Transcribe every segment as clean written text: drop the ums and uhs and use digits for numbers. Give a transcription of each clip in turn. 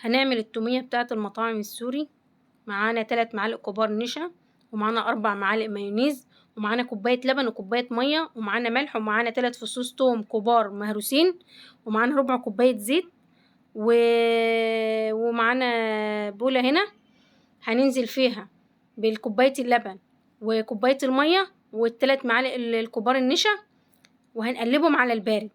هنعمل التومية بتاعة المطاعم السوري. معانا 3 معالق كبار نشا، ومعانا 4 معالق مايونيز، ومعانا كوباية لبن وكوباية مية، ومعانا ملح، ومعانا 3 فصوص توم كبار مهروسين، ومعانا ربع كوباية زيت ومعانا بولة هنا هننزل فيها بالكوباية اللبن وكوباية المية وال3 معالق الكبار النشا، وهنقلبهم على البارد.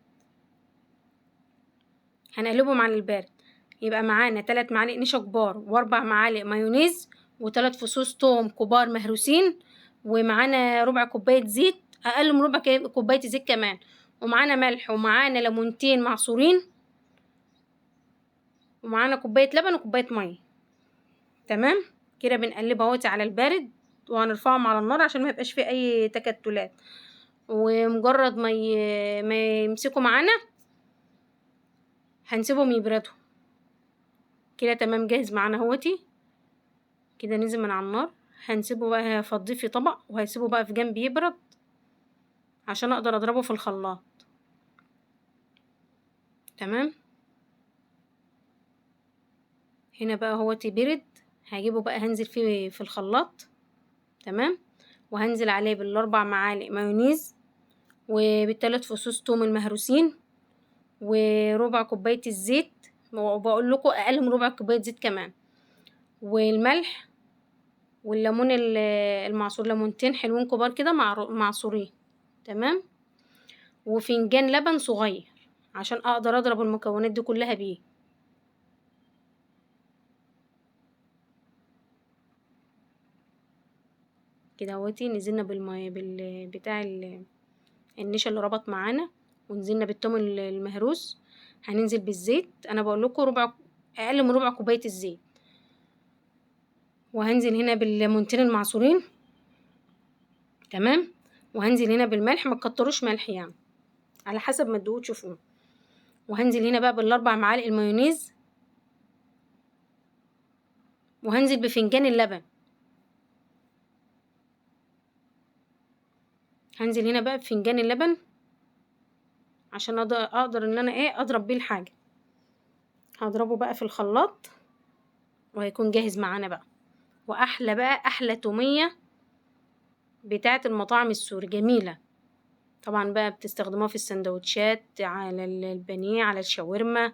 يبقى معانا 3 معالق نشا كبار و4 معالق مايونيز و3 فصوص توم كبار مهروسين، ومعانا ربع كوباية زيت، اقل من ربع كوباية زيت كمان، ومعانا ملح، ومعانا ليمونتين معصورين، ومعانا كوباية لبن وكوباية مية. تمام كده بنقلبها اهوتي على البارد، وهنرفعهم على النار عشان ما يبقاش فيه اي تكتلات. ومجرد ما يمسكوا معانا هنسيبهم يبردوا كده. تمام جاهز معانا اهوتي كده، نزل من على النار. هنسيبه بقى، هفضيه في طبق وهسيبه بقى في جنب يبرد عشان اقدر اضربه في الخلاط. تمام هنا بقى اهوتي برد، هجيبه بقى هنزل فيه في الخلاط. تمام وهنزل عليه بال4 معالق مايونيز، وبال3 فصوص توم المهروسين، وربع كوباية الزيت، وبقول لكم اقل من ربع كوباية زيت كمان، والملح، والليمون المعصور، ليمونتين حلوين كبار كده معصورين. تمام وفنجان لبن صغير عشان اقدر اضرب المكونات دي كلها بيه. كده اهوتي نزلنا بتاع النشا اللي ربط معانا، ونزلنا بالثوم المهروس. هننزل بالزيت، انا بقول لكم اقل من ربع كوبايه الزيت، وهنزل هنا بالليمونتين المعصورين. تمام وهنزل هنا بالملح، ما تكتروش ملح يعني على حسب ما تدوقوا تشوفوه. وهنزل هنا بقى بال4 معالق المايونيز، وهنزل بفنجان اللبن. هنزل هنا بقى بفنجان اللبن عشان اقدر ان انا اضرب بيه الحاجه. هضربه بقى في الخلاط وهيكون جاهز معانا بقى. واحلى بقى، احلى توميه بتاعه المطاعم السوري، جميله طبعا بقى. بتستخدموها في السندوتشات، على البانيه، على الشاورما،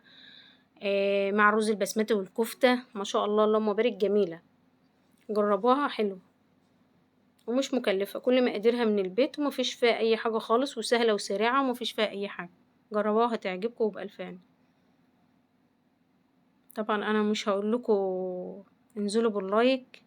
مع الرز البسمتي والكفته، ما شاء الله اللهم بارك، جميله. جربوها، حلو ومش مكلفه، كل مقاديرها من البيت، ومفيش فيها اي حاجه خالص، وسهله وسريعه، ومفيش فيها اي حاجه. جربوها هتعجبكم وبألفان. طبعا انا مش هقول لكم انزلوا باللايك